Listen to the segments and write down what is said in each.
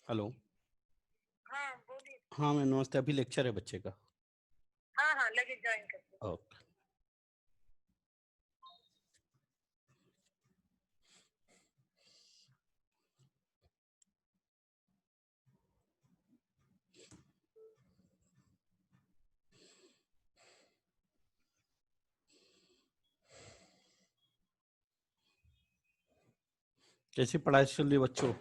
Hello. हाँ बोलिए। हाँ मैं नमस्ते, अभी लेक्चर है बच्चे का। हाँ हाँ लगे ज्वाइन करते। ओके। कैसी पढ़ाई चल रही है बच्चों?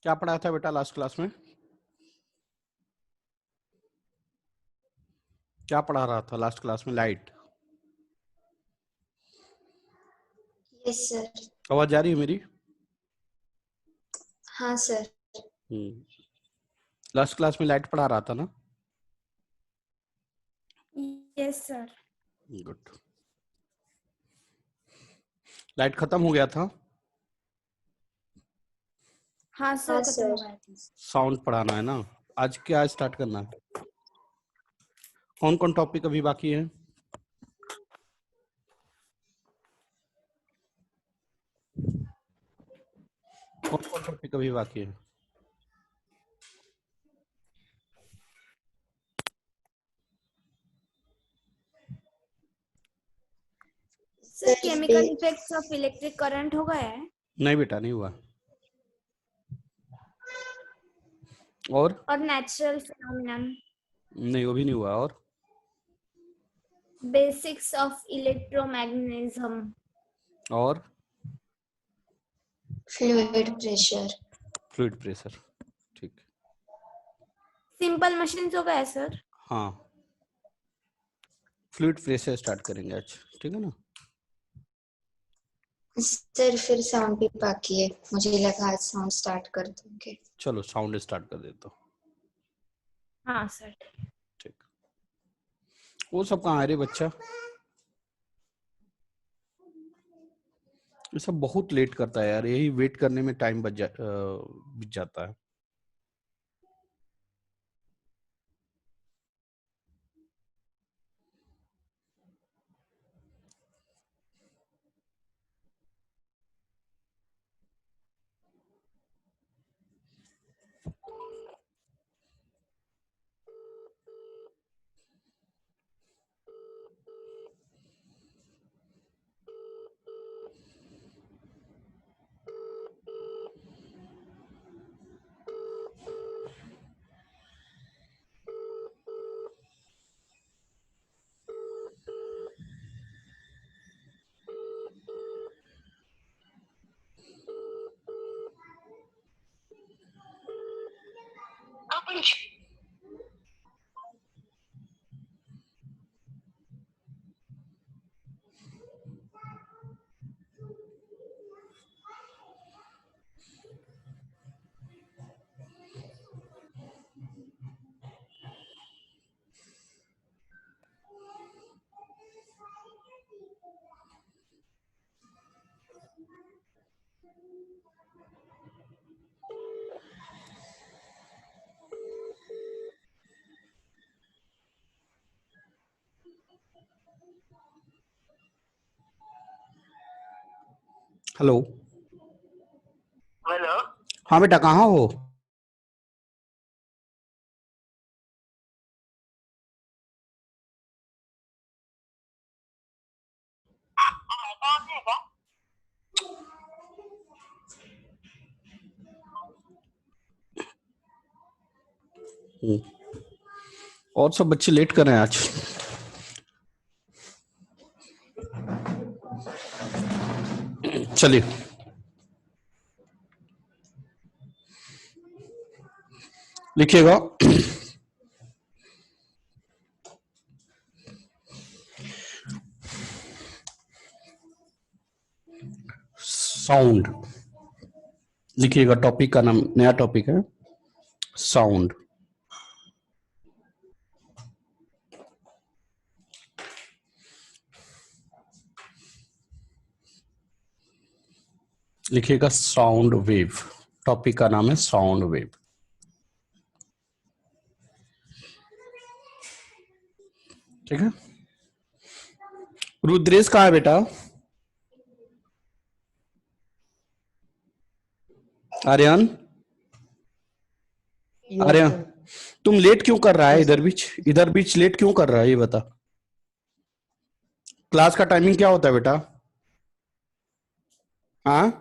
क्या पढ़ाया था बेटा लास्ट क्लास में? क्या पढ़ा रहा था लास्ट क्लास में? लाइट। Yes sir. आवाज जा रही है मेरी? हाँ सर। लास्ट क्लास में लाइट पढ़ा रहा था ना? Yes sir. गुड। लाइट खत्म हो गया था? हाँ सर खत्म हो गया था। साउंड पढ़ाना है ना? आज क्या स्टार्ट करना है? कौन कौन टॉपिक अभी बाकी है? कौन कौन टॉपिक अभी बाकी है? Sir chemical effects of electric current हो गया है? नहीं बेटा, नहीं हुआ। और नेचुरल फिनोमिनन? नहीं, वो भी नहीं हुआ। और बेसिक्स ऑफ इलेक्ट्रोमैग्नेटिज्म? और फ्लूइड प्रेशर? Fluid pressure. ठीक। सिंपल मशीन्स हो गया सर? हाँ, फ्लूइड प्रेशर स्टार्ट करेंगे आज, ठीक है ना? सर फिर साउंड भी बाकी है, मुझे लगा आज साउंड स्टार्ट कर दूंगे। चलो साउंड स्टार्ट कर देता हूँ। हाँ सर। ठीक। वो सब कहाँ है रे बच्चा? ये सब बहुत लेट करता है यार, यही वेट करने में टाइम बीत जाता है। हेलो। हेलो। हाँ बेटा, कहाँ हो? और सब बच्चे लेट कर रहे हैं आज। चलिए लिखिएगा। साउंड लिखिएगा, टॉपिक का नाम, नया टॉपिक है साउंड। लिखिएगा साउंड वेव, टॉपिक का नाम है साउंड वेव। ठीक है, रुद्रेश कहाँ है बेटा? आर्यन, आर्यन तुम लेट क्यों कर रहा है? इधर बीच लेट क्यों कर रहा है ये बता। क्लास का टाइमिंग क्या होता है बेटा? हाँ,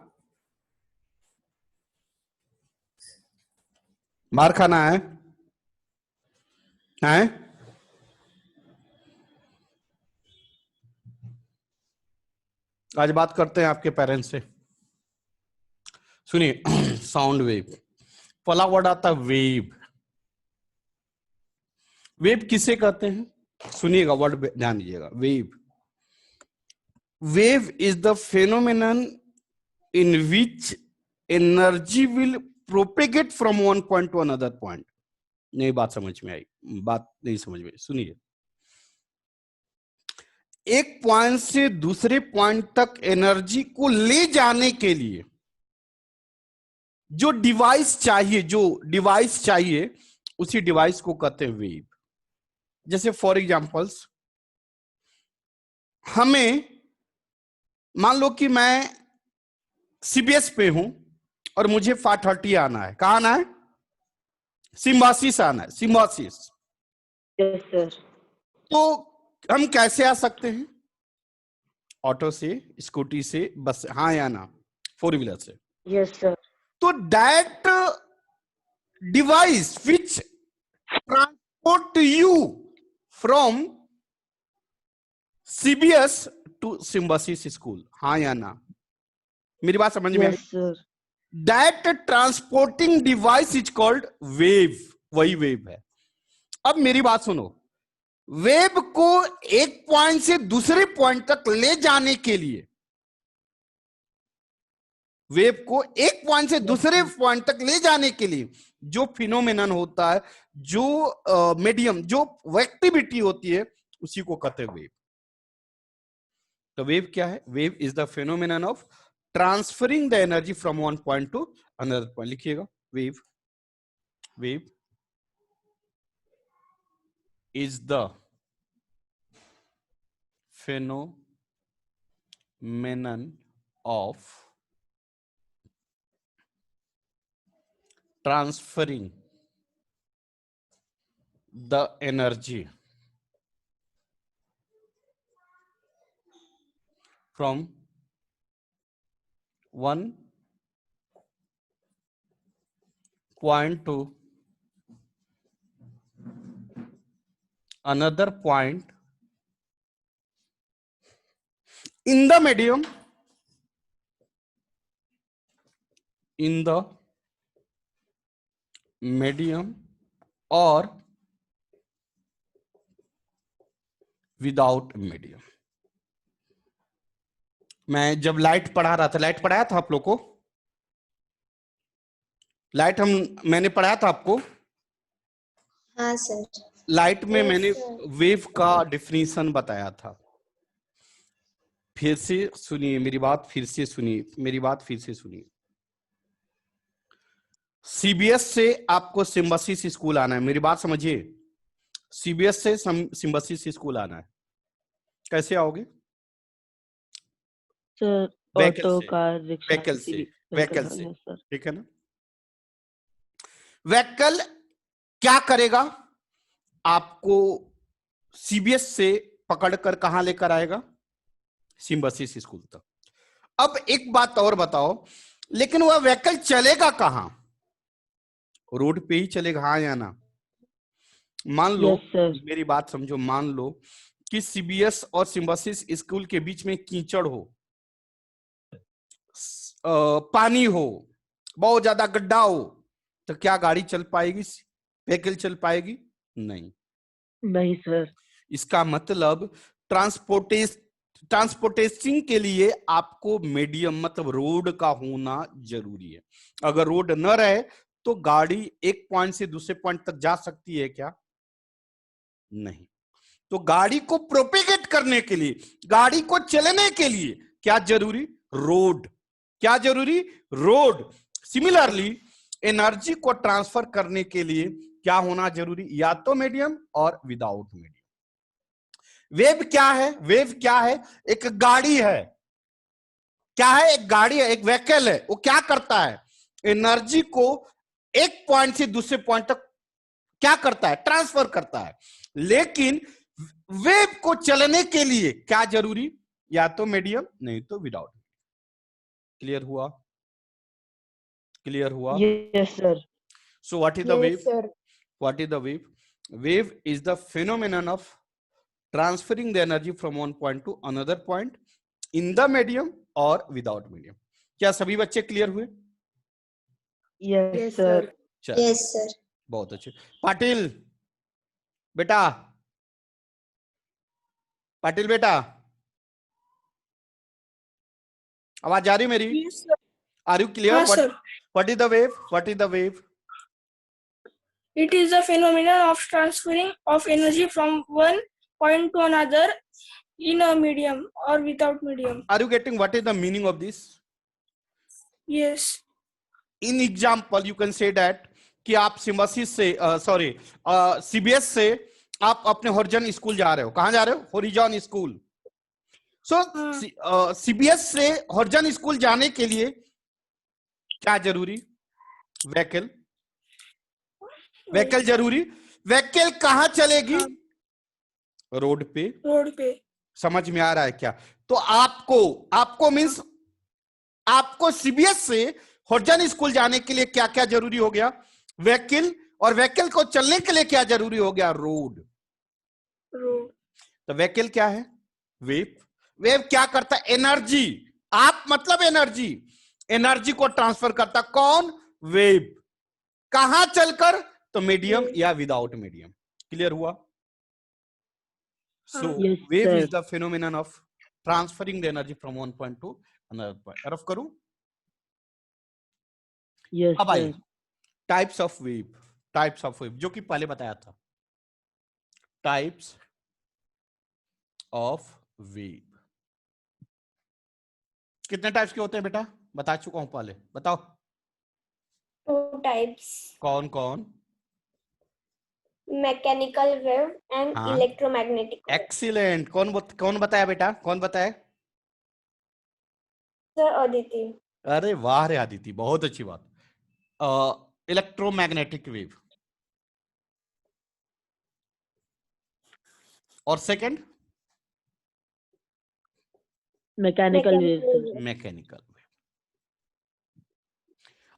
मार खाना है? हैं? आज बात करते हैं आपके पेरेंट्स से। सुनिए, साउंड वेव, पहला वर्ड आता है वेव। वेव किसे कहते हैं? सुनिएगा, वर्ड ध्यान दीजिएगा। Wave, wave is the phenomenon in which energy will propagate from one point to another point. नहीं, बात समझ में आई? बात नहीं समझ में? सुनिए, एक पॉइंट से दूसरे पॉइंट तक एनर्जी को ले जाने के लिए जो डिवाइस चाहिए, उसी डिवाइस को कहते हैं वेव। जैसे फॉर एग्जांपल्स, हमें मान लो कि मैं सीबीएस पे हूं और मुझे 5:30 आना है। कहाँ आना है? सिम्बासिस आना है, सिम्बासिस। Yes sir. तो हम कैसे आ सकते हैं? ऑटो से, स्कूटी से, बस से। हाँ या ना? 4 व्हीलर से। Yes sir. तो that device which transport you from CBS to Symbiosis school. हाँ या ना? मेरी बात समझ में आई? Yes sir. That transporting device is called wave. वही वेव है। अब मेरी बात सुनो, वेव को एक पॉइंट से दूसरे पॉइंट तक ले जाने के लिए, वेव को एक पॉइंट से दूसरे पॉइंट तक ले जाने के लिए जो फिनोमेनन होता है, जो मीडियम, जो एक्टिविटी होती है, उसी को कहते हैं वेव। तो वेव क्या है? Wave is the phenomenon of transferring the energy from one point to another point. लिखिएगा, wave, wave is the phenomenon of transferring the energy from one point to another point in the medium, or without medium। मैं जब light पढ़ा रहा था, light पढ़ाया था आप लोग को? लाइट मैंने पढ़ाया था आपको? हाँ सर। लाइट में Yes, मैंने sir. वेव का डेफिनेशन बताया था। फिर से सुनिए मेरी बात, फिर से सुनिए। सीबीएस से आपको सिम्बासिस स्कूल आना है। मेरी बात समझिए, सीबीएस से सिम्बासिस स्कूल आना है। कैसे आओगे? सर व्हीकल ऑटो, से, कार, रिक्शा, व्हीकल किसी से, भी व्हीकल व्हीकल। से। Yes sir. ठीक है ना? व्हीकल क्या करेगा? आपको सीबीएस से पकड़कर कहां लेकर आएगा? सिम्बासिस स्कूल तक। अब एक बात और बताओ, लेकिन वह व्हीकल चलेगा कहां? रोड पे ही चलेगा, हाँ या ना? मान लो, यस सर। मेरी बात समझो, मान लो कि सीबीएस और सिम्बासिस स्कूल के बीच में कीचड़ हो, पानी हो, बहुत ज्यादा गड्ढा हो, तो क्या गाड़ी चल पाएगी? व्हीकल चल पाएगी? नहीं। नहीं सर। इसका मतलब ट्रांसपोर्टेशन के लिए आपको मीडियम मतलब रोड का होना जरूरी है। अगर रोड न रहे तो गाड़ी एक पॉइंट से दूसरे पॉइंट तक जा सकती है क्या? नहीं। तो गाड़ी को प्रोपेगेट करने के लिए, गाड़ी को चलने के लिए क्या जरूरी? रोड। क्या जरूरी? रोड। सिमिलरली एनर्जी को ट्रांसफर करने के लिए क्या होना जरूरी? या तो मीडियम और विदाउट मीडियम। वेव क्या है? वेव क्या है? एक गाड़ी है। क्या है? एक गाड़ी है, एक व्हीकल है। वो क्या करता है? एनर्जी को एक पॉइंट से दूसरे पॉइंट तक क्या करता है? ट्रांसफर करता है। लेकिन वेव को चलने के लिए क्या जरूरी? या तो मीडियम, नहीं तो विदाउट। क्लियर हुआ? क्लियर हुआ? Yes, sir. So what is the Yes, wave? sir. What is the wave? Wave is the phenomenon of transferring the energy from one point to another point in the medium or without medium. क्या सभी बच्चे clear हुए? Yes, Yes, sir. sir. चलो, Yes, sir. बहुत अच्छे। पाटिल बेटा, पाटिल बेटा, आवाज आ रही मेरी? Yes, sir. Are you clear? हाँ, sir. What is the wave? What is the wave? It is the phenomenon of transferring of energy from one point to another in a medium or without medium. Are you getting what is the meaning of this? Yes. In example, you can say that कि आप Symbiosis से sorry CBS से आप अपने horizon school जा रहे हो। कहां जा रहे हो? Horizon school. सो सीबीएस से हॉरिजन स्कूल जाने के लिए क्या जरूरी? व्हीकल। व्हीकल जरूरी। व्हीकल कहां चलेगी? हाँ। रोड पे। रोड पे। समझ में आ रहा है क्या? तो आपको मीन्स आपको सीबीएस से हॉरिजन स्कूल जाने के लिए क्या क्या जरूरी हो गया? व्हीकल। और व्हीकल को चलने के लिए क्या जरूरी हो गया? रोड। रोड। तो व्हीकल क्या है? वेव। वेव क्या करता है? एनर्जी। आप मतलब एनर्जी, एनर्जी को ट्रांसफर करता कौन? वेव। कहां चलकर? तो मीडियम या विदाउट मीडियम। क्लियर हुआ? सो Yes, wave sir. Is the phenomenon of transferring the energy from one point to another point. Rough करूं? Yes, अब आइए sir. Types of wave. Types of wave जो कि पहले बताया था। टाइप्स ऑफ वेव कितने टाइप्स के होते हैं बेटा? बता चुका हूं पहले, बताओ। 2 types. कौन कौन? Mechanical wave and हाँ। electromagnetic wave. एक्सीलेंट। कौन बताया बेटा? कौन बताया? Sir Aditi. अरे वाह रे आदिति, बहुत अच्छी बात। Electromagnetic wave. और second? Mechanical wave, sir. Mechanical wave.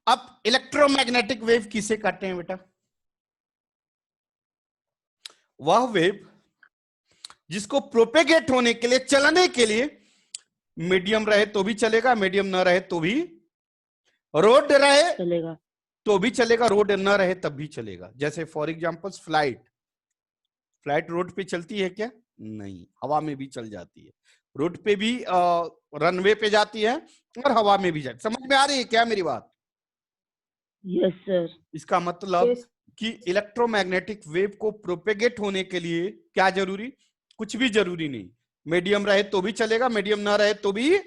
अब इलेक्ट्रोमैग्नेटिक वेव किसे कहते हैं बेटा? वह वेव जिसको प्रोपेगेट होने के लिए, चलने के लिए मीडियम रहे तो भी चलेगा, मीडियम न रहे तो भी, रोड रहे चलेगा। तो भी चलेगा, रोड न रहे तब भी चलेगा। जैसे फॉर एग्जांपल फ्लाइट रोड पे चलती है क्या? नहीं, हवा में भी चल जाती है। रोड पे भी रनवे पे जाती है और हवा में भी जाती। समझ में आ रही है क्या मेरी बात? Yes, sir. इसका मतलब Yes. कि इलेक्ट्रोमैग्नेटिक वेव को प्रोपेगेट होने के लिए क्या जरूरी? कुछ भी जरूरी नहीं। मीडियम रहे तो भी चलेगा, मीडियम ना रहे तो भी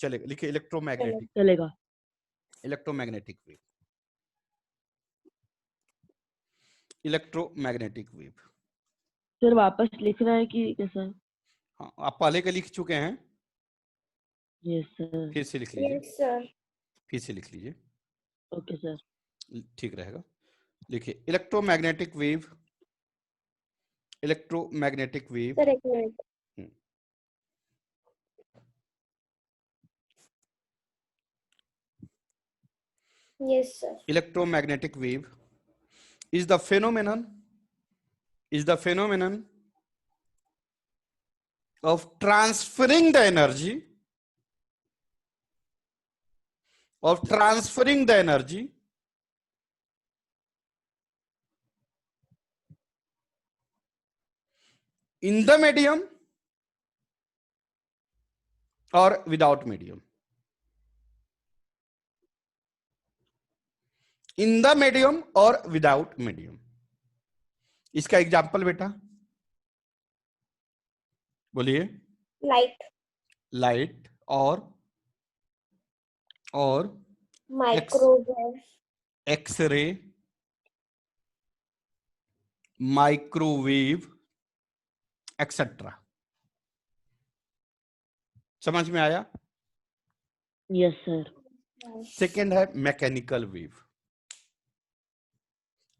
चलेगा। लिखिए इलेक्ट्रोमैग्नेटिक। चलेगा। Electromagnetic wave. Electromagnetic wave. Sir वापस लिखना है कि कैसा? हाँ, आप पहले के लिख चुके हैं, Yes, sir. फिर से लिख लीजिए। Yes, sir. फिर से लिख लीजिए, Okay, sir. ठीक रहेगा। लिखिए electromagnetic wave. Electromagnetic wave. Sir, एक minute. Yes, sir. Electromagnetic wave is the phenomenon of transferring the energy in the medium और without medium. In the medium और विदाउट मीडियम। इसका एग्जाम्पल बेटा बोलिए। लाइट, लाइट और माइक्रोवेव, एक्सरे, माइक्रोवेव एक्सेट्रा। समझ में आया? Yes sir. सेकंड है मैकेनिकल वेव।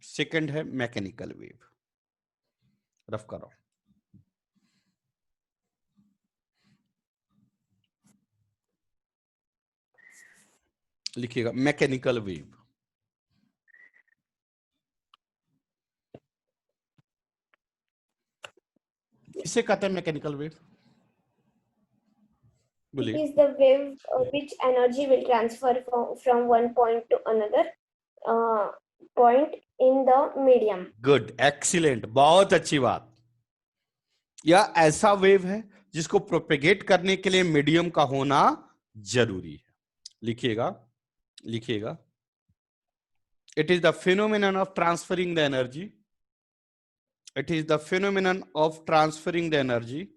सेकंड है मैकेनिकल वेव। रफ करो। लिखिएगा मैकेनिकल वेव। किसे कहते हैं मैकेनिकल वेव? it बोलिए। is the wave which energy will transfer from one point to another point in the medium. Good, excellent, बहुत अच्छी बात। यह ऐसा वेव है जिसको प्रोपेगेट करने के लिए मीडियम का होना जरूरी है। लिखिएगा, लिखिएगा। It is the phenomenon of transferring the energy. It is the phenomenon of transferring the energy.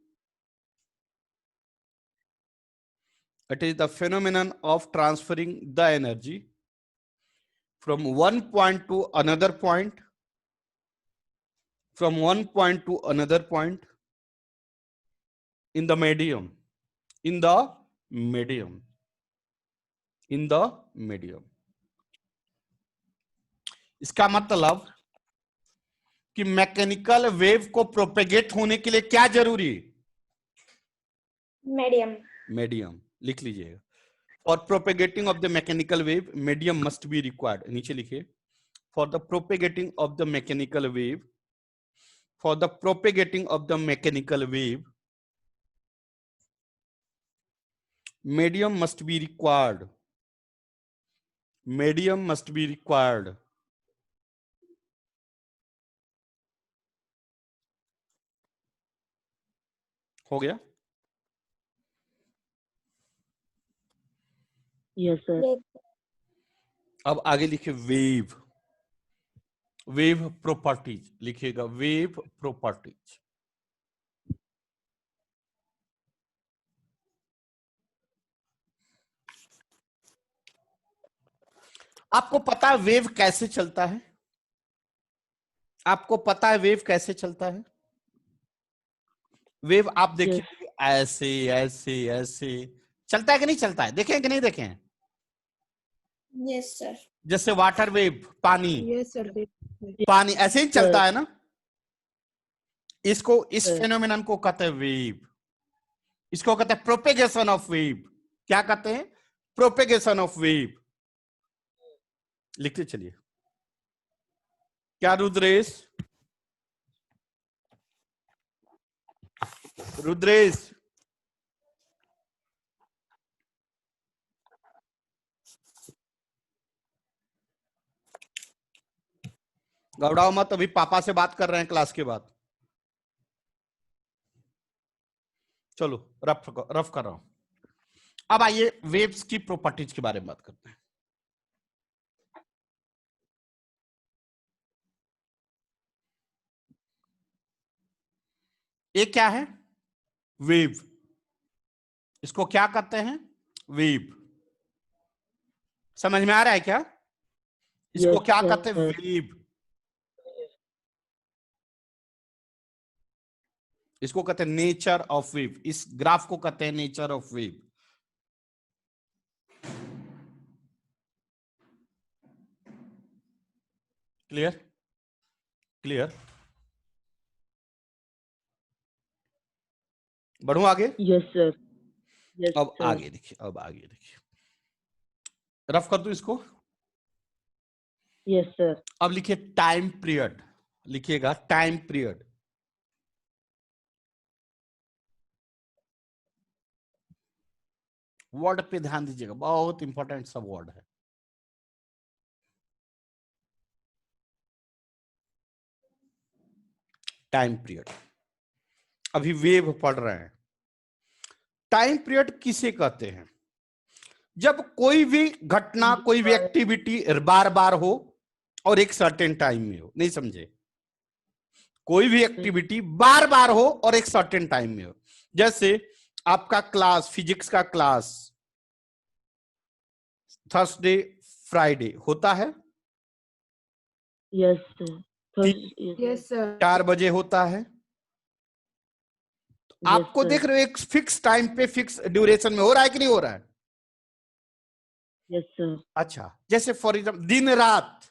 It is the phenomenon of transferring the energy from one point to another point, from one point to another point in the medium, in the medium, in the medium. इसका मतलब कि mechanical wave को propagate होने के लिए क्या जरूरी है? Medium. मीडियम। लिख लीजिएगा। For propagating of the mechanical wave medium must be required. नीचे लिखिए, for the propagating of the mechanical wave, for the propagating of the mechanical wave, medium must be required. Medium must be required. हो गया? Yes sir. Yes. अब आगे लिखिए wave. Wave properties लिखिएगा, wave properties. आपको पता है वेव कैसे चलता है? आपको पता है वेव कैसे चलता है? वेव आप देखिए ऐसे ऐसे ऐसे चलता है कि नहीं चलता है? देखें कि नहीं देखें? Yes, sir. जैसे वाटर वेव, पानी, यस सर। पानी ऐसे ही चलता है ना? इसको, इस Sir. फेनोमेनन को कहते हैं वेव। इसको कहते हैं प्रोपेगेशन ऑफ वेव। क्या कहते हैं? Propagation of wave. लिखते चलिए। क्या रुद्रेश? रुद्रेश, घबराओ मत, अभी पापा से बात कर रहे हैं क्लास के बाद। चलो रफ कर रहा हूं। अब आइए वेव्स की प्रॉपर्टीज के बारे में बात करते हैं। ये क्या है? वेव। इसको क्या कहते हैं? वेव। समझ में आ रहा है क्या? इसको Yes, क्या sir. कहते हैं? वेव। इसको कहते हैं नेचर ऑफ वेव। इस ग्राफ को कहते हैं nature of wave. Clear? Clear? बढ़ूं आगे? Yes, sir. Yes, अब sir. आगे देखिए, अब आगे देखिए। रफ कर दूं इसको? Yes, sir. अब लिखिए टाइम पीरियड। लिखिएगा टाइम पीरियड। वर्ड पे ध्यान दीजिएगा, बहुत इंपॉर्टेंट सा वर्ड है। Time period. अभी वेव पढ़ रहे हैं। टाइम पीरियड किसे कहते हैं? जब कोई भी घटना, कोई भी एक्टिविटी बार बार हो और एक सर्टेन टाइम में हो। नहीं समझे? कोई भी एक्टिविटी बार बार हो और एक सर्टेन टाइम में हो। जैसे आपका क्लास, फिजिक्स का क्लास थर्सडे फ्राइडे होता है, यस सर। Yes, sir. 4 बजे होता है। आपको देख रहे हो एक फिक्स टाइम पे, फिक्स ड्यूरेशन में हो रहा है कि नहीं हो रहा है? Yes sir. अच्छा, जैसे फॉर एग्जाम्पल दिन रात,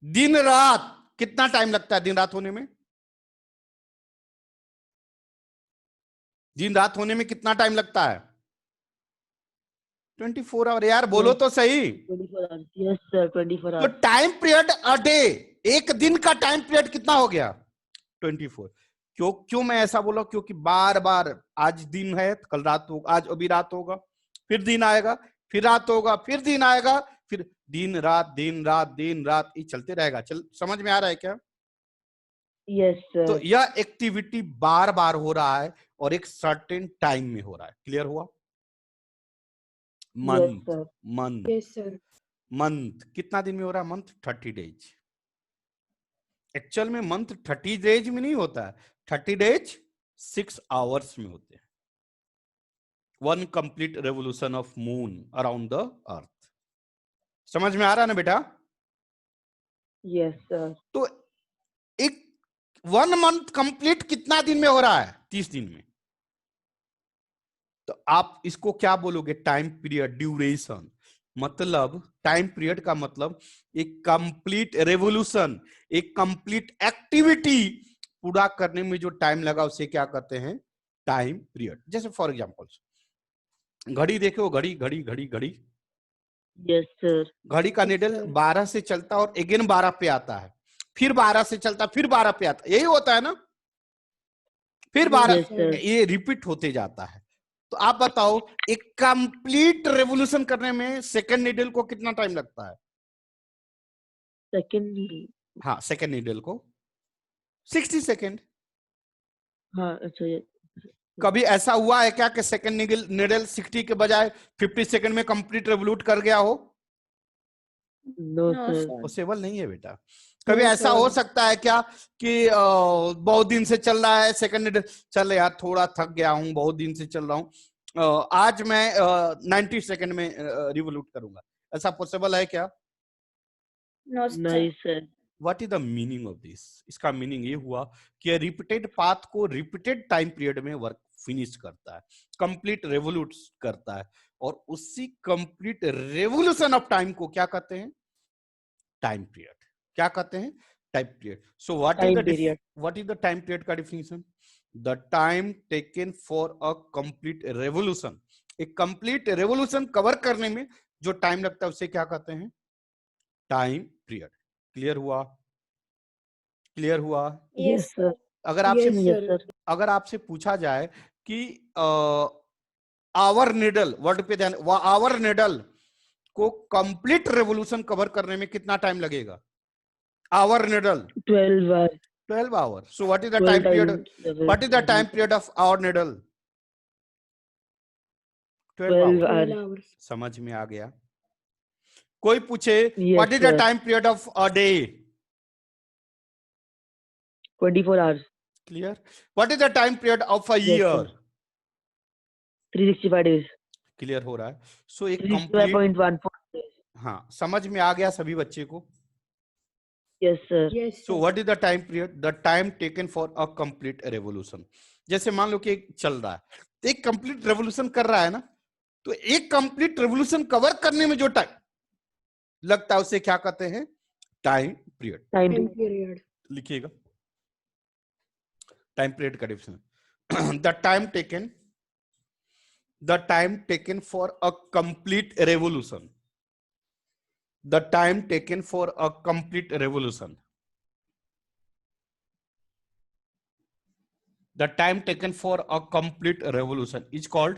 दिन रात कितना टाइम लगता है दिन रात होने में? दिन रात होने में कितना टाइम लगता है? 24 आवर। यार बोलो तो सही। 24 आवर्स। यस सर, 24 तो hours. Time period a day, एक दिन का टाइम पीरियड कितना हो गया? 24। क्यों मैं ऐसा बोला? क्योंकि बार बार आज दिन है, कल रात होगा, आज अभी रात होगा, फिर दिन आएगा, फिर रात होगा, फिर दिन आएगा, फिर दिन रात दिन रात दिन रात, ये चलते रहेगा। समझ में आ रहा है क्या? Yes sir. तो यह एक्टिविटी बार बार हो रहा है और एक सर्टेन टाइम में हो रहा है। क्लियर हुआ? Month, sir. Month, Yes, sir. Month कितना दिन में हो रहा है? Month 30 days. एक्चुअल में मंथ 30 डेज में नहीं होता है, 30 डेज 6 आवर्स में होते हैं। 1 complete revolution of moon around the earth. समझ में आ रहा है ना बेटा? Yes sir. तो एक 1 मंथ कंप्लीट कितना दिन में हो रहा है? 30 दिन में। तो आप इसको क्या बोलोगे? Time period, duration. मतलब टाइम पीरियड का मतलब एक कंप्लीट रेवोल्यूशन, एक कंप्लीट एक्टिविटी पूरा करने में जो टाइम लगा उसे क्या कहते हैं? Time period. जैसे फॉर एग्जांपल घड़ी देखो, घड़ी घड़ी घड़ी घड़ी, यस सर। घड़ी का निडल 12 से चलता और अगेन 12 पे आता है, फिर 12 से चलता, फिर 12 पे आता, यही होता है ना? फिर 12, यस सर। ये रिपीट होते जाता है। तो आप बताओ एक कंप्लीट रेवोल्यूशन करने में सेकंड नीडल को कितना टाइम लगता है? सेकंड। हाँ, सेकंड नीडल को 60 सेकंड। हाँ अच्छा। कभी ऐसा हुआ है क्या कि सेकंड नीडल 60 के बजाय 50 सेकंड में कंप्लीट रेवोल्यूट कर गया हो? No No, sir. sir. Possible नहीं है बेटा। कभी No, ऐसा sir. हो सकता है क्या कि बहुत दिन से चल रहा है सेकंड नीडल, चल यार थोड़ा थक गया हूं, बहुत दिन से चल रहा हूं, आज मैं 90 सेकंड में रिवोल्यूट करूंगा, ऐसा पॉसिबल है क्या? No, sir. नहीं sir. What is the meaning of this? इसका मीनिंग ये हुआ कि रिपीटेड पाथ को रिपीटेड टाइम पीरियड में वर्क फिनिश करता है, कंप्लीट रेवोल्यूट करता है, और उसी कंप्लीट रेवोल्यूशन ऑफ टाइम को क्या कहते हैं? Time period. क्या कहते हैं? Time period. So what is the time period का definition? The time taken for a complete revolution. एक कंप्लीट रेवोल्यूशन कवर करने में जो टाइम लगता है उसे क्या कहते हैं? Time period. क्लियर हुआ? क्लियर हुआ? Yes sir. अगर आपसे Yes, यस sir. सर। अगर आपसे पूछा जाए कि आवर निडल, वर्ड पे ध्यान, आवर निडल को कंप्लीट रेवोल्यूशन कवर करने में कितना टाइम लगेगा? Hour needle 12 hours. 12 hour. So what is the time period? What is the time period of hour needle? 12 12 hour. Hours. समझ में आ गया? कोई पूछे Yes, what is the sir. Time period of a day? 24 hours. Clear? What is the time period of a Yes, year? sir. 365 days. Clear हो रहा है? सो एक कंप्लीट, 365.14 days. हाँ समझ में आ गया सभी बच्चे को? Yes, sir. Yes, so sir. What is the time period? The time taken for a complete revolution. जैसे मान लो कि एक चल रहा है, तो एक कंप्लीट रेवोल्यूशन कर रहा है ना, तो एक कंप्लीट रेवोल्यूशन कवर करने में जो टाइम लगता है उसे क्या कहते हैं? Time period. Time. Time period. लिखिएगा टाइम पीरियड का definition. The time taken for a complete revolution, the time taken for a complete revolution, the time taken for a complete revolution is called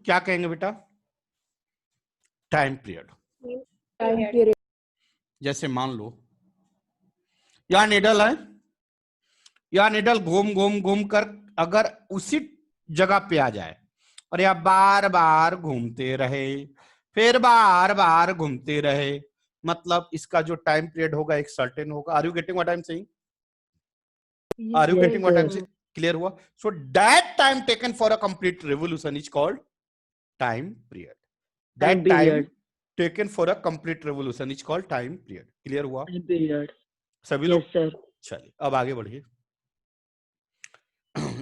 क्या कहेंगे बेटा? Time period. Time period. जैसे मान लो यहां needle है, या needle घूम घूम घूम कर अगर उसी जगह पे आ जाए और या बार बार घूमते रहे, फिर बार बार घूमते रहे, मतलब इसका जो टाइम पीरियड होगा एक सर्टेन होगा। Are you getting what I am saying? Are you Yes, getting what I am sir. Saying? Clear हुआ? So that time taken for a complete revolution is called time period. Time that time period. Taken for a complete revolution is called time period. Clear हुआ Time period. सभी लोग? Yes, sir. चलिए अब आगे बढ़िए।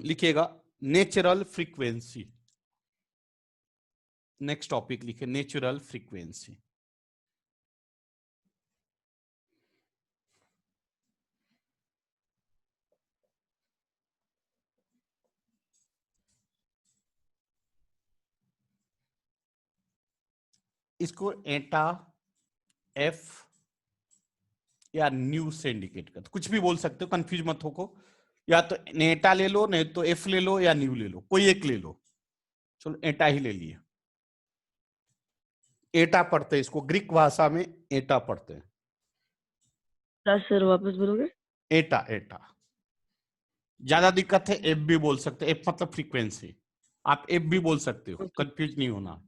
लिखिएगा natural frequency. Next topic लिखे natural frequency. इसको एटा, एफ या न्यू से इंडिकेट करते, कुछ भी बोल सकते हो, कंफ्यूज मत हो को। या तो एटा ले लो, नहीं तो एफ ले लो, या न्यू ले लो, कोई एक ले लो। चलो एटा ही ले लिए। एटा पढ़ते हैं इसको, ग्रीक भाषा में एटा पढ़ते हैं। क्या सर वापस बोलोगे? एटा, एटा। ज्यादा दिक्कत है एफ भी बोल सकते हैं, एफ मतलब फ्रीक्वेंसी। आप एफ भी बोल सकते हो, कंफ्यूज नहीं होना,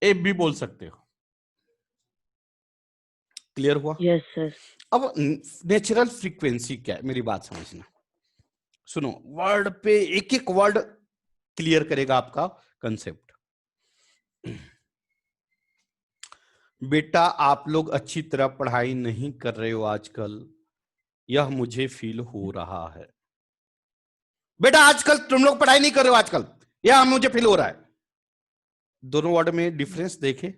एफ भी बोल सकते हो। क्लियर हुआ? Yes, sir. अब नेचुरल फ्रीक्वेंसी क्या है, मेरी बात समझना। सुनो, वर्ड पे एक एक वर्ड क्लियर करेगा आपका कंसेप्ट। बेटा आप लोग अच्छी तरह पढ़ाई नहीं कर रहे हो आजकल, यह मुझे फील हो रहा है। बेटा आजकल तुम लोग पढ़ाई नहीं कर रहे हो आजकल, यह मुझे फील हो रहा है। दोनों वर्ड में डिफरेंस देखे?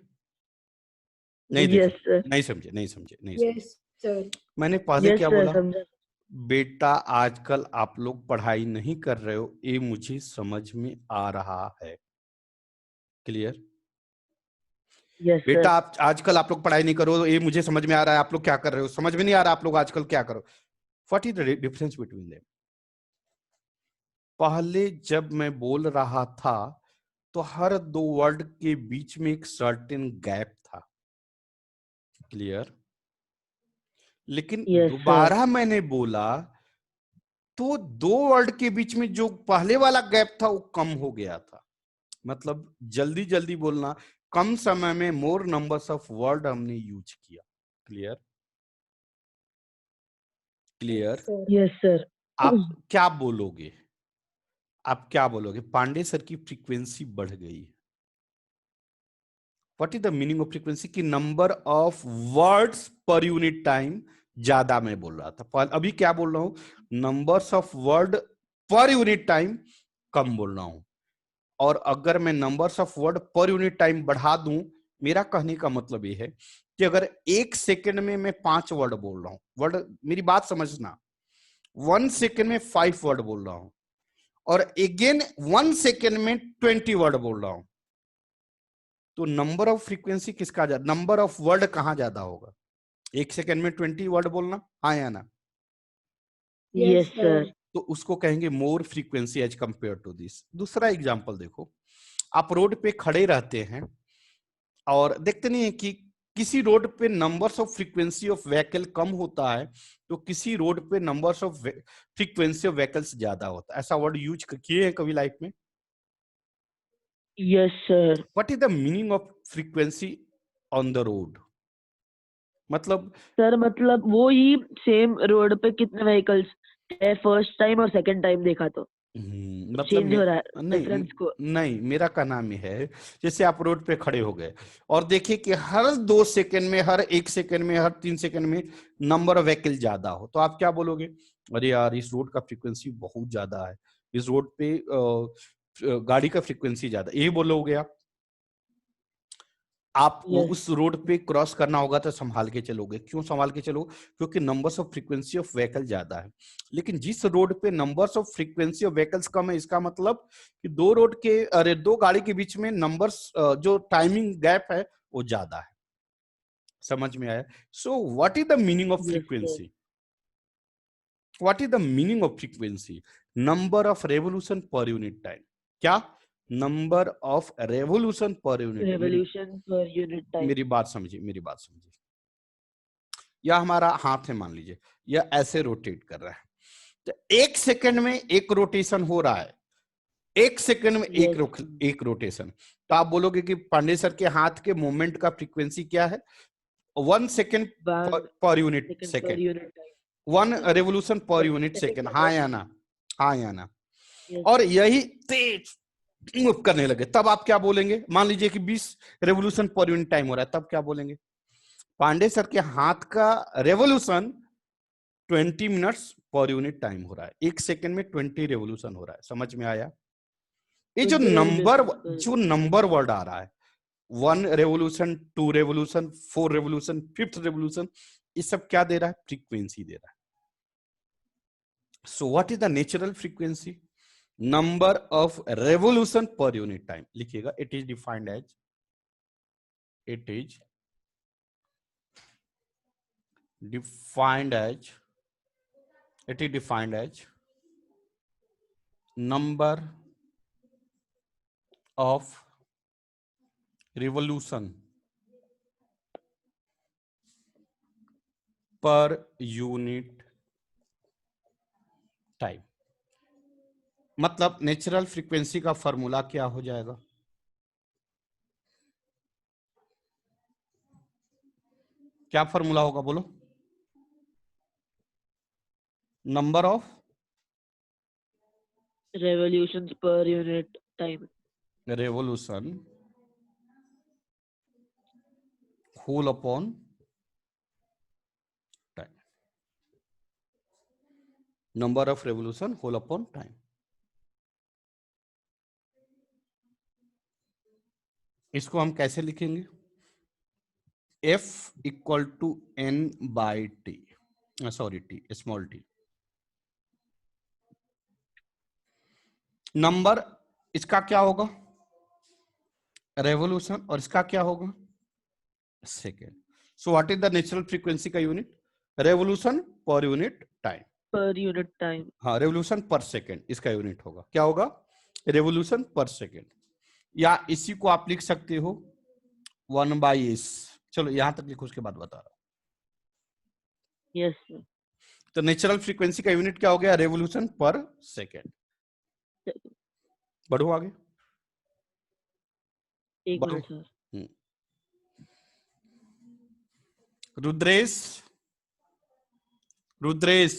नहीं Yes, देखे? sir. नहीं समझे, नहीं समझे, नहीं समझे। Yes, sir. मैंने पहले Yes, क्या sir. बोला? समझा. बेटा आजकल आप लोग पढ़ाई नहीं कर रहे हो, ये मुझे समझ में आ रहा है। क्लियर? Yes, बेटा sir. आप आजकल आप लोग पढ़ाई नहीं करो, ये मुझे समझ में आ रहा है। आप लोग क्या कर रहे हो समझ में नहीं आ रहा, आप लोग आजकल क्या करो। What is the difference between them? पहले जब मैं बोल रहा था तो हर दो वर्ड के बीच में एक सर्टेन गैप था। क्लियर? लेकिन Yes, दोबारा मैंने बोला तो दो वर्ड के बीच में जो पहले वाला गैप था वो कम हो गया था। मतलब जल्दी जल्दी बोलना, कम समय में मोर नंबर्स ऑफ वर्ड हमने यूज किया। Clear? Clear? Sir. Yes, sir. आप क्या बोलोगे? आप क्या बोलोगे? पांडे सर की फ्रीक्वेंसी बढ़ गई। What is the meaning of frequency? की number of words per unit time ज्यादा मैं बोल रहा था, अभी क्या बोल रहा हूं? Numbers of word per unit time कम बोल रहा हूं। और अगर मैं numbers of word per unit time बढ़ा दूं, मेरा कहने का मतलब ये है कि अगर 1 सेकंड में मैं 5 वर्ड बोल रहा हूं, वर्ड मेरी बात समझना, 1 सेकंड में 5 वर्ड बोल रहा हूं, और अगेन 1 सेकंड में 20 वर्ड बोल रहा हूं, तो नंबर ऑफ फ्रीक्वेंसी किसका ज्यादा, नंबर ऑफ वर्ड कहां ज्यादा होगा? 1 सेकंड में 20 वर्ड बोलना, हाँ या ना? Yes, sir. तो उसको कहेंगे more frequency as compare to this. दूसरा एग्जांपल देखो, आप रोड पे खड़े रहते हैं और देखते नहीं है कि किसी रोड पे numbers of frequency of vehicle कम होता है, तो किसी रोड पे numbers of frequency of vehicles ज्यादा होता है। ऐसा वर्ड यूज किए हैं कभी लाइफ में? Yes, sir. What is the meaning of frequency on the road? मतलब सर मतलब वो ही सेम रोड पे कितने व्हीकल्स है फर्स्ट टाइम और सेकंड टाइम देखा तो मतलब चेंज हो रहा है नहीं डिफरेंस को। नहीं, मेरा कहना में है जैसे आप रोड पे खड़े हो गए और देखिए कि हर 2 सेकंड में, हर 1 सेकंड में, हर 3 सेकंड में नंबर ऑफ व्हीकल ज्यादा हो, तो आप क्या बोलोगे? अरे यार इस रोड का फ्रीक्वेंसी बहुत ज्यादा है, इस रोड पे गाड़ी का फ्रीक्वेंसी ज्यादा, यही बोलोगे आप। आपको Yes. उस रोड पे क्रॉस करना होगा तो संभाल के चलोगे। क्यों संभाल के चलोगे? क्योंकि numbers of frequency of vehicle ज्यादा है। लेकिन जिस रोड पे numbers of frequency of vehicles कम है, इसका मतलब कि दो गाड़ी के बीच में नंबर्स जो टाइमिंग गैप है वो ज्यादा है। समझ में आया? So what is the meaning of Yes, sir. Frequency? What is the meaning of frequency? Number of revolution per unit time. क्या? Number of revolution per unit. Revolution per unit time. मेरी बात समझिए, मेरी बात समझिए। यह हमारा हाथ है, मान लीजिए यह ऐसे रोटेट कर रहा है, तो 1 सेकंड में एक रोटेशन हो रहा है, 1 सेकंड में एक रोटेशन। तो आप बोलोगे कि पांडे सर के हाथ के मूवमेंट का फ्रीक्वेंसी क्या है? 1 second per unit second, 1 revolution per unit second. हाँ या ना? हाँ या ना? और यही तेज मूव करने लगे तब आप क्या बोलेंगे? मान लीजिए कि 20 रेवोल्यूशन पर यूनिट टाइम हो रहा है, तब क्या बोलेंगे? पांडे सर के हाथ का रेवोल्यूशन 20 मिनट्स पर यूनिट टाइम हो रहा है, 1 सेकंड में 20 रेवोल्यूशन हो रहा है। समझ में आया? ये जो नंबर वर्ड आ रहा है, 1 revolution, 2 revolution, 4 revolution, 5th revolution, ये सब क्या दे रहा है? फ्रीक्वेंसी दे रहा है। So what is the natural frequency? Number of revolution per unit time. लिखिएगा, it is defined as number of revolution per unit time. मतलब नेचुरल फ्रीक्वेंसी का फॉर्मूला क्या हो जाएगा? क्या फॉर्मूला होगा बोलो? Number of revolutions per unit time. revolution whole upon time, number of revolution whole upon time। इसको हम कैसे लिखेंगे? F equal to n by T, sorry T, small T. Number इसका क्या होगा? रेवोल्यूशन, और इसका क्या होगा? Second. So what is the natural frequency का unit? Revolution per unit time. Per unit time. हाँ, रेवोल्यूशन पर सेकेंड इसका यूनिट होगा। क्या होगा? Revolution per second. या इसी को आप लिख सकते हो 1/s। चलो यहां तक लिखो, उसके बाद बता रहा हूं। Yes, sir. तो नेचुरल फ्रीक्वेंसी का यूनिट क्या हो गया? Revolution per second. बढ़ो आगे, एक बढ़ो। Minute sir. रुद्रेश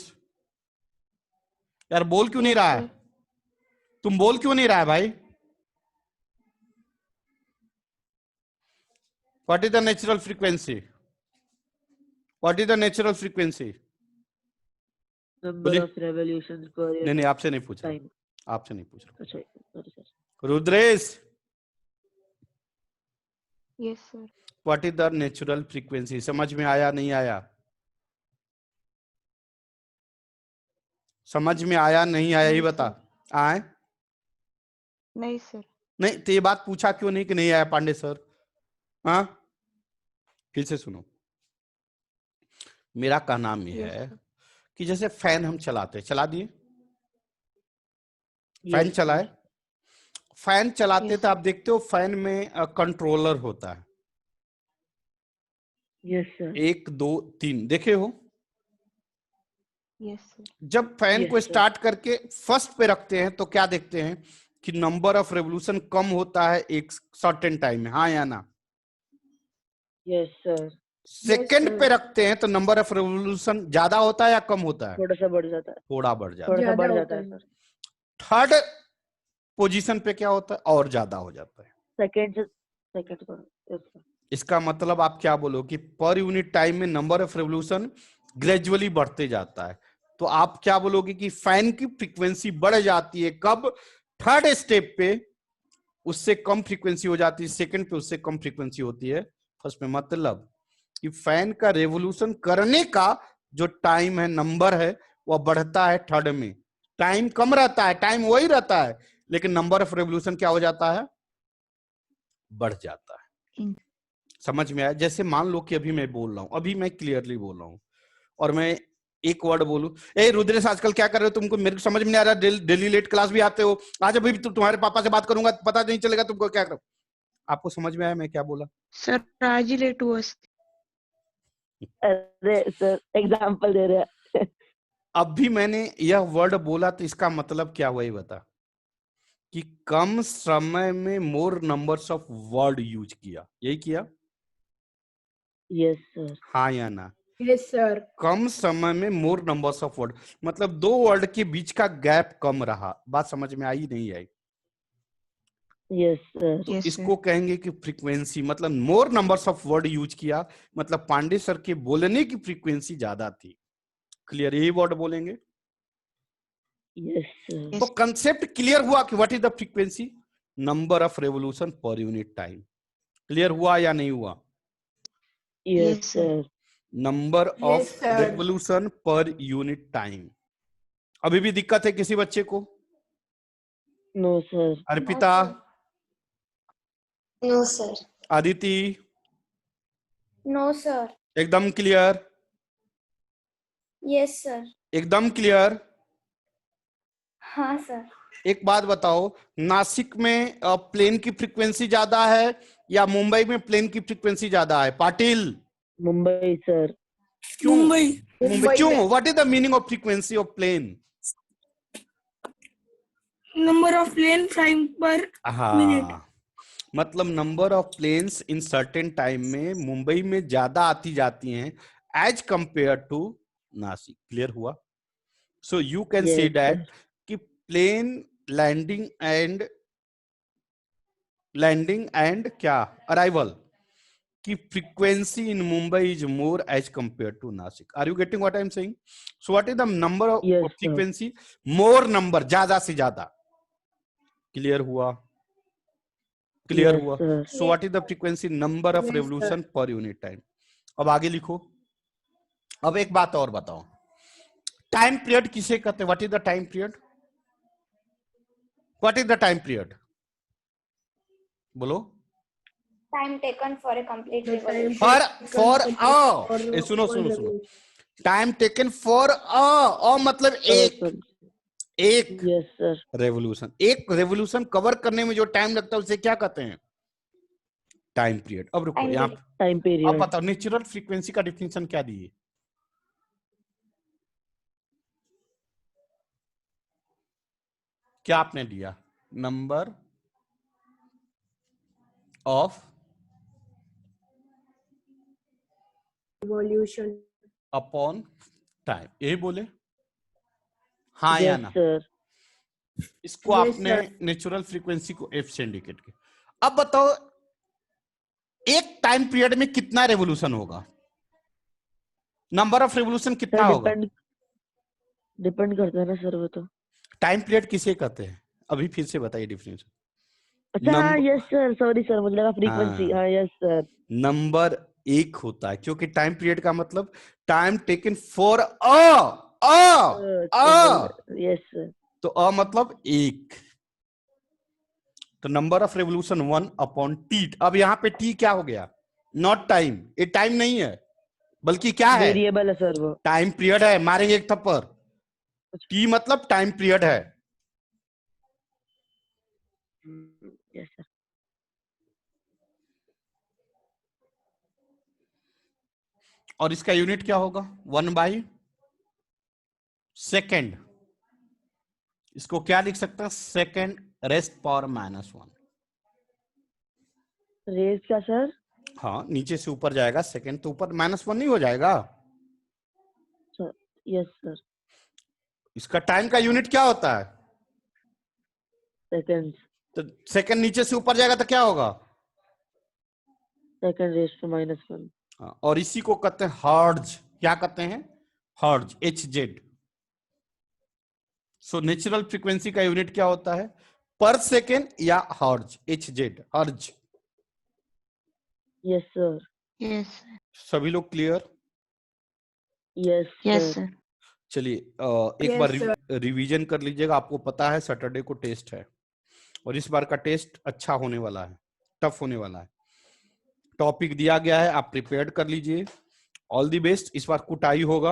यार बोल क्यों नहीं रहा है? तुम बोल क्यों नहीं रहा है भाई? What is the natural frequency? What is the natural frequency? Number of revolutions per unit नहीं, आपसे नहीं पूछ रहा, time. आपसे नहीं पूछ रहा। अच्छा, sorry sir. Rudresh, Yes, sir. What is the natural frequency? समझ में आया नहीं आया? समझ में आया नहीं आया ही बता। आए? नहीं सर। नहीं तो ये बात पूछा क्यों नहीं कि नहीं आया पांडे सर? हाँ, फिर से सुनो। मेरा कहना ये है कि जैसे फैन हम चलाते, चला दिए, फैन चलाए, फैन चलाते तो आप देखते हो फैन में कंट्रोलर होता है। Yes, sir. 1 2 3 देखे हो? Yes, sir. जब फैन Yes, को sir. स्टार्ट करके फर्स्ट पे रखते हैं तो क्या देखते हैं कि नंबर ऑफ रेवोल्यूशन कम होता है एक सर्टेन टाइम में। हाँ या ना? Yes, sir. सेकंड पे रखते हैं तो नंबर ऑफ रेवोल्यूशन ज्यादा होता है या कम होता है? थोड़ा सा बढ़ जाता है, थोड़ा बढ़ जाता है। थोड़ा सा बढ़ जाता है सर। थर्ड पोजीशन पे क्या होता है? और ज्यादा हो जाता है। सेकंड को। Yes, sir. इसका मतलब आप क्या बोलो कि पर यूनिट टाइम में नंबर ऑफ रेवोल्यूशन ग्रेजुअली बढ़ते जाता है। तो आप क्या बोलोगे कि फैन की फ्रीक्वेंसी बढ़ जाती है कब? थर्ड स्टेप पे उससे कम फ्रीक्वेंसी हो जाती है, सेकंड पे उससे कम फ्रीक्वेंसी होती है फर्स्ट में। मतलब कि फैन का रेवोल्यूशन करने का जो टाइम है, नंबर है, वह बढ़ता है थर्ड में। टाइम कम रहता है, टाइम वही रहता है, लेकिन नंबर ऑफ रेवोल्यूशन क्या हो जाता है? बढ़ जाता है। समझ में आया? जैसे मान लो कि अभी मैं बोल रहा हूं, अभी मैं क्लियरली बोल रहा हूं और मैं एक वर्ड बोलूं, ए रुद्रेश आजकल क्या कर रहे हो? तुमको मेरे को समझ में नहीं आ रहा, डेली लेट क्लास भी आते हो, आज अभी तुम्हारे पापा से बात करूंगा पता नहीं चलेगा तुमको क्या करो। आपको समझ में आया मैं क्या बोला? सर आज ही लेट हुआ। अरे सर एग्जांपल दे रहे हैं। अब भी मैंने यह वर्ड बोला तो इसका मतलब क्या हुआ ये बता, कि कम समय में मोर नंबर्स ऑफ वर्ड यूज किया, यही किया? Yes sir. हाँ या ना? Yes sir. कम समय में मोर नंबर्स ऑफ वर्ड, मतलब दो वर्ड के बीच का गैप कम रहा। बात समझ में आई नहीं आई? Yes sir. तो Yes, इसको कहेंगे कि फ्रीक्वेंसी, मतलब more numbers of word use किया, मतलब पांडे सर के बोलने की फ्रीक्वेंसी ज्यादा थी। क्लियर? यही वर्ड बोलेंगे। Yes sir. तो कंसेप्ट क्लियर हुआ कि what is the frequency? Number of revolution per unit time. Clear हुआ या नहीं हुआ? Yes Yes, sir. Sir. Number of Yes, sir. Revolution per unit time. अभी भी दिक्कत है किसी बच्चे को? No sir. Arpita, No, sir. Aditi, No, sir. एकदम क्लियर? Yes, sir. एकदम क्लियर? हाँ सर। एक बात बताओ, नासिक में प्लेन की फ्रीक्वेंसी ज्यादा है या मुंबई में प्लेन की फ्रीक्वेंसी ज्यादा है? पाटिल, मुंबई सर। क्यों? मुंबई। मुंबई क्यों? What is the meaning of frequency of plane? Number of plane flying per minute. हाँ, मतलब number of planes in certain time में मुंबई में ज्यादा आती जाती हैं as compare to Nashik. Clear हुआ? So you can say Yes, that कि प्लेन लैंडिंग एंड क्या अराइवल की frequency in Mumbai is more as compare to Nashik. Are you getting what I am saying? So what is the number of Yes, sir. Frequency? More number, ज्यादा से ज्यादा। Clear हुआ? Clear Yes, हुआ? sir. So what is the frequency? Number of Yes, revolution per unit time. अब आगे लिखो। अब एक बात और बताओ, टाइम पीरियड किसे कहते हैं? What is the time period? What is the time period? बोलो। Time taken for a complete The time revolution. For for ए सुनो one सुनो सुनो, revolution. टाइम टेकन फॉर अ मतलब एक एक Yes, sir. रेवोल्यूशन। एक रेवोल्यूशन कवर करने में जो टाइम लगता है उसे क्या कहते हैं? Time period. अब रुको Time यहाँ period. पे, Time अब period. बताओ नेचुरल फ्रीक्वेंसी का डिफिनेशन क्या दिए? क्या आपने दिया? Number of Revolution. Upon time, यही बोले? हाँ या Yes, ना? sir. इसको Yes, आपने sir. नेचुरल फ्रीक्वेंसी को एफ से इंडिकेट किया। अब बताओ एक टाइम पीरियड में कितना रेवोल्यूशन होगा? नंबर ऑफ रेवोल्यूशन कितना Sir, होगा? depend करता है ना सर वो तो। टाइम पीरियड किसे कहते हैं? अभी फिर से बताइए डिफरेंस। अच्छा हाँ, number, yes sir. Sorry sir, मुझे लगा frequency. हाँ, हाँ, yes sir. नंबर एक होता है क्योंकि टाइम पीरियड का मतलब time taken for a Yes sir. तो अ मतलब एक, तो number of revolution 1 upon T. अब यहाँ पे टी क्या हो गया? नॉट टाइम, ये टाइम नहीं है बल्कि क्या है? Variable है सर वो। टाइम पीरियड है। मारेंगे एक थप्पड़। टी मतलब टाइम पीरियड है। Yes sir. और इसका यूनिट क्या होगा? 1/सेकेंड। इसको क्या लिख सकते हैं? Second rest power -1। Raise क्या सर? हाँ, नीचे से ऊपर जाएगा सेकेंड तो ऊपर -1 नहीं हो जाएगा? Sir. Yes sir. इसका टाइम का यूनिट क्या होता है? Seconds. तो सेकेंड नीचे से ऊपर जाएगा तो क्या होगा? Second raised to -1. हाँ, और इसी को कहते हैं हर्ट्ज। क्या कहते हैं? Hertz, HZ। So natural frequency का यूनिट क्या होता है? पर सेकेंड या hertz, HZ, hertz. Yes sir. Yes. सभी लोग clear? Yes Yes, sir. sir. चलिए एक Yes, बार sir. रिवीजन कर लीजिएगा। आपको पता है सैटरडे को टेस्ट है और इस बार का टेस्ट अच्छा होने वाला है, टफ होने वाला है। टॉपिक दिया गया है, आप प्रिपेयर्ड कर लीजिए। All the best. इस बार कुटाई होगा।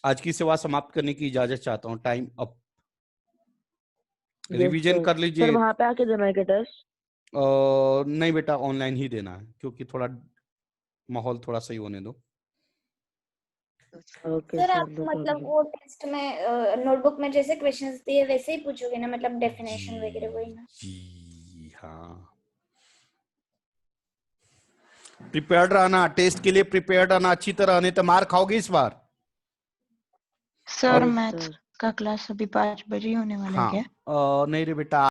आज की सेवा समाप्त करने की इजाजत चाहता हूँ। Time up. Yes, revision sir. कर लीजिए। सर वहाँ पे आके देना है क्या टेस्ट? नहीं बेटा, ऑनलाइन ही देना है क्योंकि थोड़ा माहौल थोड़ा सही होने दो। ओके सर सर, आप नो मतलब प्रॉब्लम। वो टेस्ट में नोटबुक में जैसे क्वेश्चंस दिए वैसे ही पूछोगे ना, मतलब डेफिनेशन वगैरह वही ना? जी हाँ, प्रिपेयर्ड रहना, टेस्ट के लिए प्रिपेयर्ड रहना अच्छी तरह, नहीं तो मार खाओगे इस बार। Sir yes maths sir. का क्लास अभी 5 बजे ही होने वाला है हाँ क्या? नहीं रे बेटा,